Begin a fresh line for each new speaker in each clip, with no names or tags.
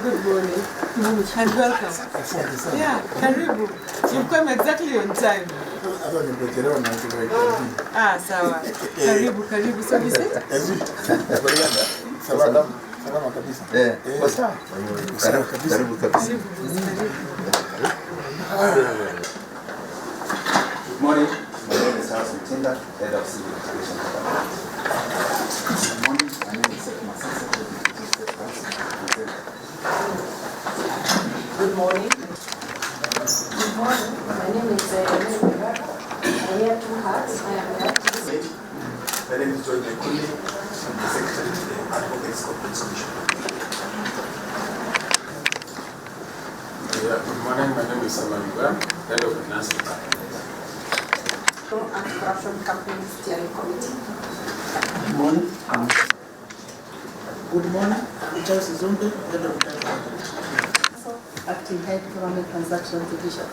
good morning. And welcome. Yeah, karibu. You've come exactly on time. Sawa. Karibu. So we said?
Salama kabisa. Karibu kabisa. Good morning. My name is House Mtinda, Head of Civil Education Department. Good morning. My name is
Good morning. Good morning. My name is I wear two hats. I am here.
My name is Joy Mekundi. I'm the Secretary to the Advocates Corporate Commission.
Good morning. My name is Salman Ibrahim, Head of Finance Department.
Anti-Corruption Campaign Steering Committee.
Good morning. Good morning. Charles Zumbe, Head of
Acting Head Government Transaction Division.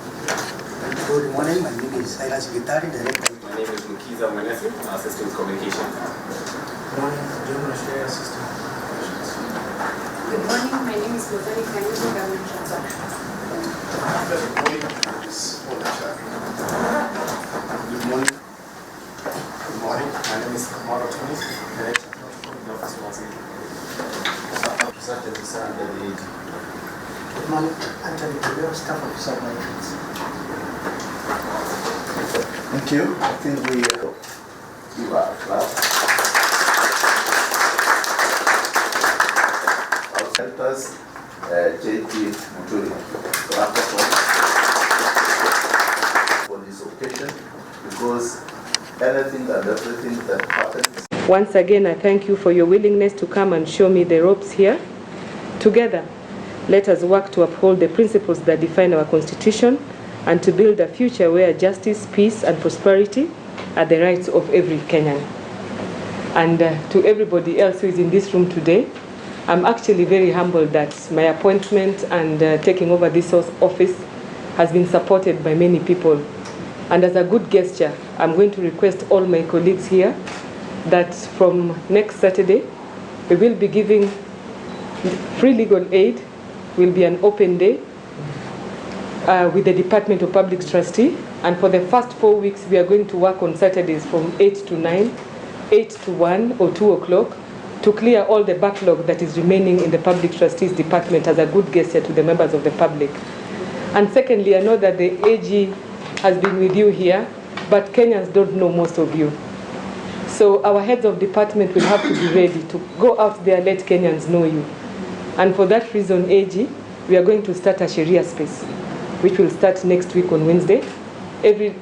Good morning. My name is Silas Gitari, Director.
My name is Mukiza Mwenesu, Assistant Communication.
Good morning. General Share Assistant Communications.
Good morning. My name is Muturi, Government Transactions.
Good morning. Good morning. Good morning. My name is Kamara Tony, Director of Office of Waziri. Good morning. Anthony Tobio, Staff Officer of Finance.
Thank you. I think we give our class. Our helpers, JT Muturi. For this occasion, because anything and everything that happens.
Once again, I thank you for your willingness to come and show me the ropes here. Together, let us work to uphold the principles that define our Constitution and to build a future where justice, peace, and prosperity are the rights of every Kenyan. And to everybody else who is in this room today, I'm actually very humbled that my appointment and taking over this office has been supported by many people. And as a good gesture, I'm going to request all my colleagues here that from next Saturday, we will be giving free legal aid. Will be an open day with the Department of Public Trustee. And for the first 4 weeks, we are going to work on Saturdays from 8 to 9, 8 to 1 or 2 o'clock to clear all the backlog that is remaining in the Public Trustees Department as a good gesture to the members of the public. And secondly, I know that the AG has been with you here, but Kenyans don't know most of you. So our heads of department will have to be ready to go out there, let Kenyans know you. And for that reason, AG, we are going to start a Sharia space, which will start next week on Wednesday, every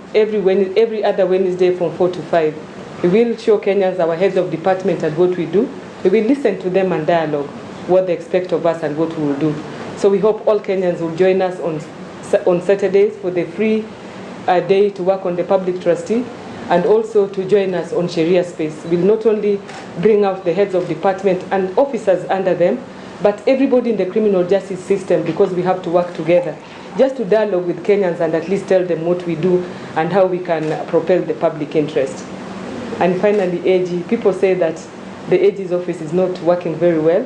other Wednesday from 4 to 5. We will show Kenyans, our heads of department, and what we do. We will listen to them and dialogue what they expect of us and what we will do. So we hope all Kenyans will join us on Saturdays for the free day to work on the public trustee, and also to join us on Sharia space. We'll not only bring out the heads of department and officers under them, but everybody in the criminal justice system, because we have to work together, just to dialogue with Kenyans and at least tell them what we do and how we can propel the public interest. And finally, AG, people say that the AG's office is not working very well,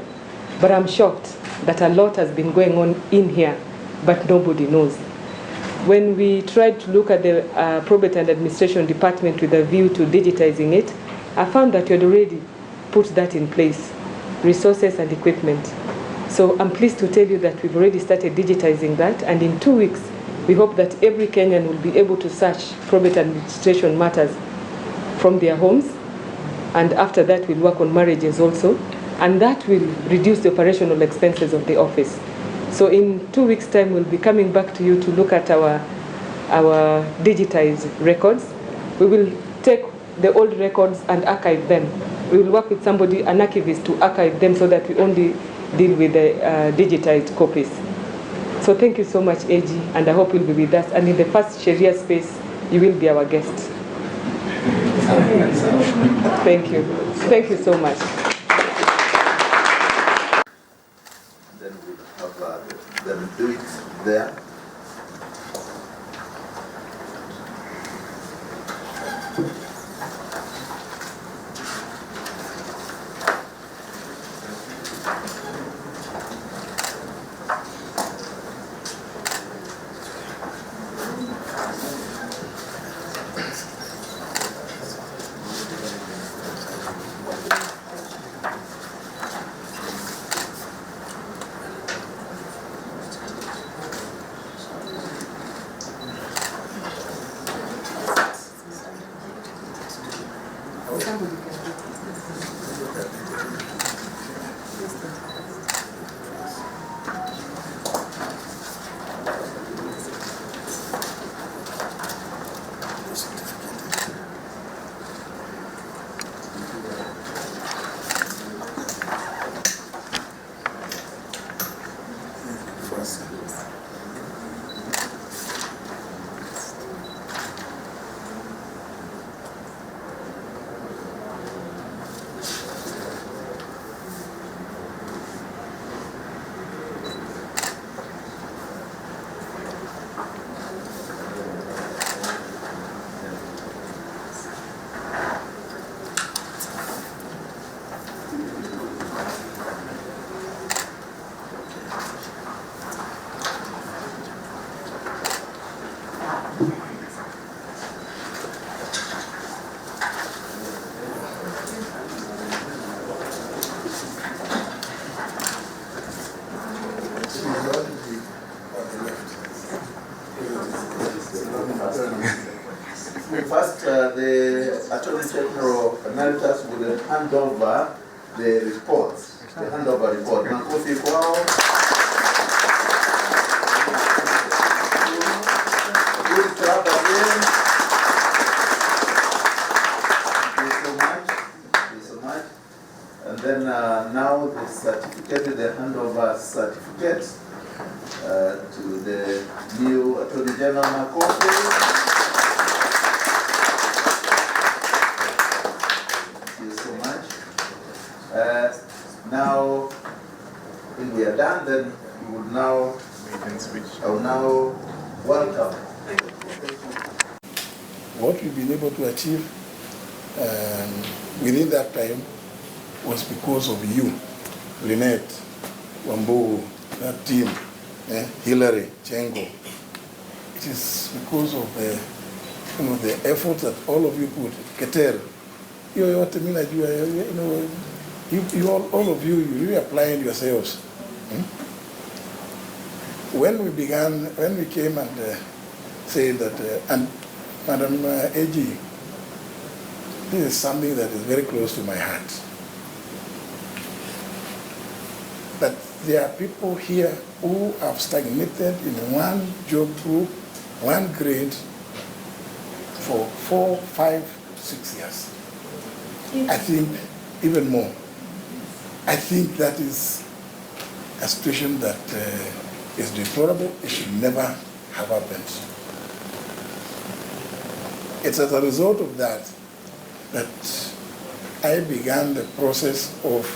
but I'm shocked that a lot has been going on in here, but nobody knows. When we tried to look at the Probate and Administration Department with a view to digitizing it, I found that you had already put that in place, resources and equipment. So I'm pleased to tell you that we've already started digitizing that, and in 2 weeks, we hope that every Kenyan will be able to search probate administration matters from their homes, and after that we'll work on marriages also, and that will reduce the operational expenses of the office. So in 2 weeks' time, we'll be coming back to you to look at our digitized records. We will take the old records and archive them. We will work with somebody, an archivist, to archive them so that we only deal with the digitized copies. So thank you so much, AG, and I hope you'll be with us. And in the first Sharia space, you will be our guest. Thank you. Thank you so much.
Then we'll have them do it there. Attorney General Emeritus will hand over the report. The handover report. Makofi kwao. Good job again. Thank you so much. Thank you so much. And then now the certificate, the handover certificate to the new Attorney General Makofi. Now, when we are done, then we will now, I will now welcome.
What we've been able to achieve within that time was because of you, Lynette, Wambu, that team, Hillary, Chengo. It is because of the effort that all of you put. Keter, you all of you really applying yourselves. When we came and said that, and Madam AG, this is something that is very close to my heart. That there are people here who have stagnated in one job group, one grade, for 4, 5, 6 years. I think even more. I think that is a situation that is deplorable. It should never have happened. It's as a result of that I began the process of,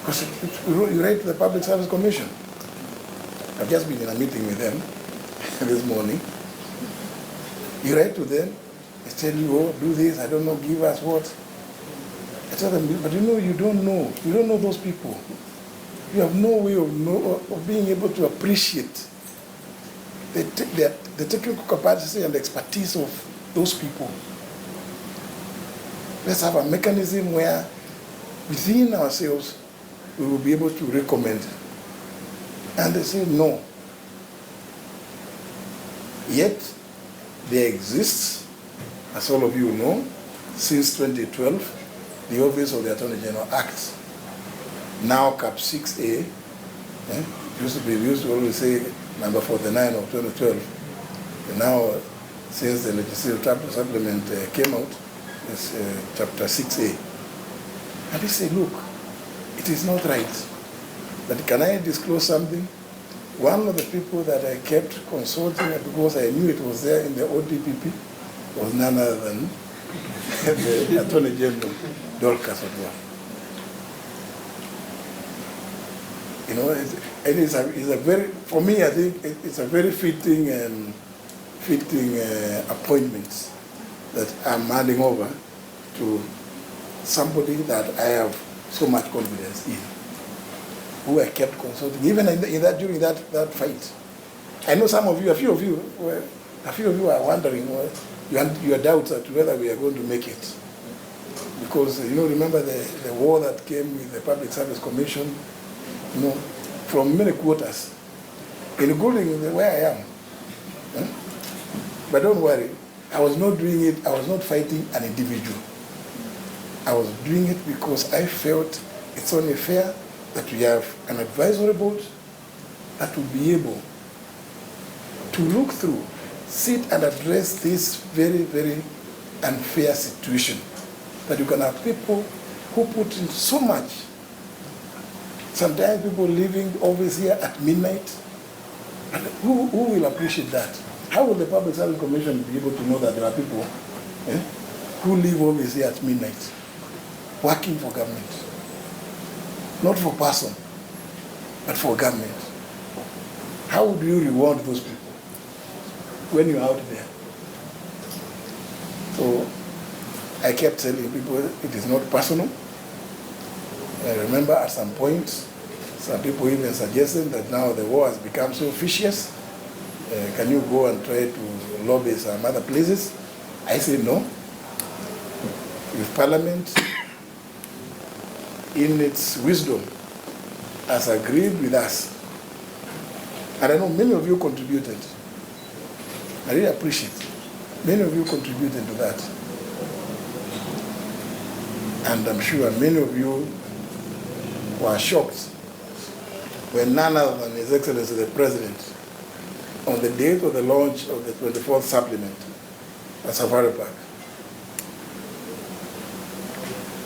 because you write to the Public Service Commission. I've just been in a meeting with them this morning. You write to them, they tell you, oh, do this, I don't know, give us what. I tell them, but you don't know those people. You have no way of being able to appreciate the technical capacity and expertise of those people. Let's have a mechanism where within ourselves we will be able to recommend. And they say no. Yet there exists, as all of you know, since 2012, the Office of the Attorney General Act, now Cap 6A, we used to always say number 49 of 2012. And now, since the legislative chapter supplement came out, it's chapter 6A. And they say, look, it is not right. But can I disclose something? One of the people that I kept consulting, because I knew it was there in the ODPP, was none other than the Attorney General, Dorcas Oduor. It's a very, for me, I think it's a very fitting appointment that I'm handing over to somebody that I have so much confidence in, who I kept consulting, even during that fight. I know some of you, a few of you are wondering, your doubts as to whether we are going to make it. Because, remember the war that came with the Public Service Commission, from many quarters, including where I am. But don't worry, I was not doing it, I was not fighting an individual. I was doing it because I felt it's only fair that we have an advisory board that will be able to look through, sit and address this very, very unfair situation. That you can have people who put in so much. Sometimes people leaving office here at midnight. And who will appreciate that? How will the Public Service Commission be able to know that there are people who leave office here at midnight, working for government? Not for person, but for government. How do you reward those people when you're out there? So I kept telling people it is not personal. I remember at some point, some people even suggested that now the war has become so vicious. Can you go and try to lobby some other places? I say no. If Parliament, in its wisdom, has agreed with us, and I know many of you contributed. I really appreciate many of you contributed to that. And I'm sure many of you were shocked when none other than His Excellency the President, on the date of the launch of the 24th supplement at Safari Park,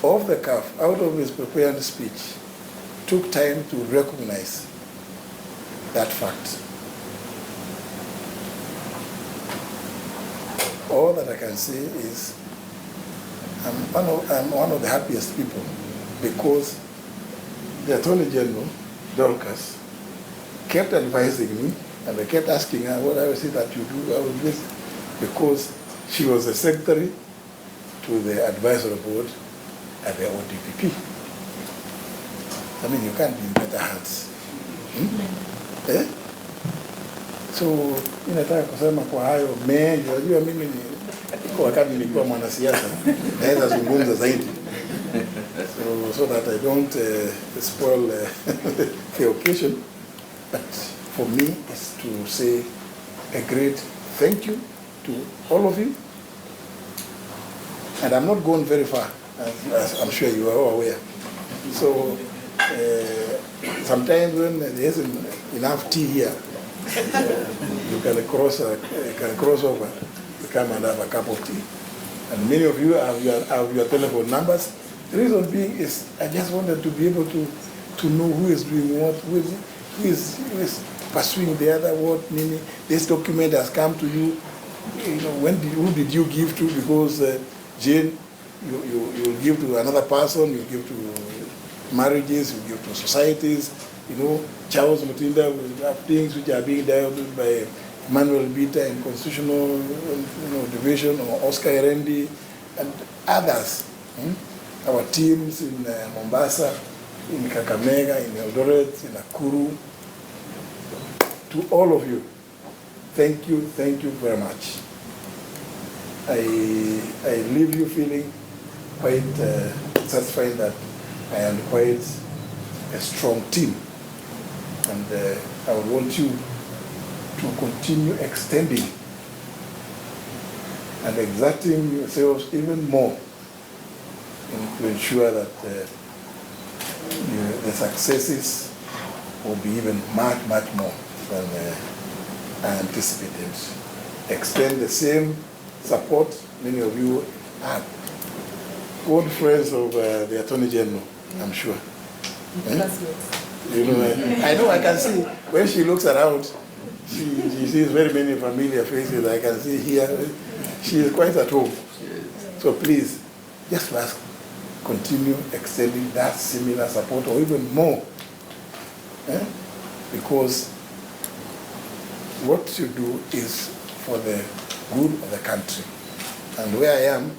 off the cuff, out of his prepared speech, took time to recognize that fact. All that I can say is I'm one of the happiest people, because the Attorney General, Dorcas, kept advising me, and I kept asking her, what is it that you do? I was this, because she was the secretary to the advisory board at the ODPP. I mean, you can't be in better hands. Eh? So, nataka kusema kwa hayo mengi, unajua mimi ni kwa wakati nilikuwa mwanasiasa, naweza zungumza zaidi. So that I don't spoil the occasion. But for me, it's to say a great thank you to all of you. And I'm not going very far, as I'm sure you are all aware. So sometimes when there isn't enough tea here, you can cross over, to come and have a cup of tea. And many of you have your telephone numbers. The reason being is I just wanted to be able to know who is doing what, who is pursuing the other, what, meaning this document has come to you. You know, who did you give to? Because Jane, you give to another person, you give to marriages, you give to societies. You know, Charles Mutinda will have things which are being dealt with by Manuel Bita in Constitutional Division, or Oscar Erendi, and others. Our teams in Mombasa, in Kakamega, in Eldoret, in Nakuru. To all of you, thank you very much. I leave you feeling quite satisfied that I am quite a strong team. And I would want you to continue extending and exerting yourselves even more to ensure that the successes will be even much more than I anticipated. Extend the same support. Many of you are good friends of the Attorney General, I'm sure. You know, I know, I can see when she looks around, she sees very many familiar faces. I can see here, she is quite at home. So please, just ask, continue extending that similar support or even more. Because what you do is for the good of the country. And where I am,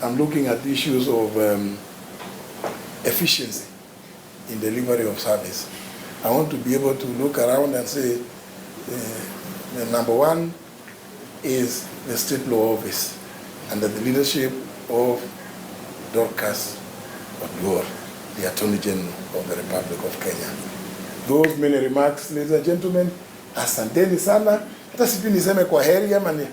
I'm looking at issues of efficiency in delivery of service. I want to be able to look around and say, the number one is the state law office under the leadership of Dorcas Oduor, the Attorney General of the Republic of Kenya. Those many remarks, ladies and gentlemen, asanteni sana. Hata sipi niseme kwa heri ama ni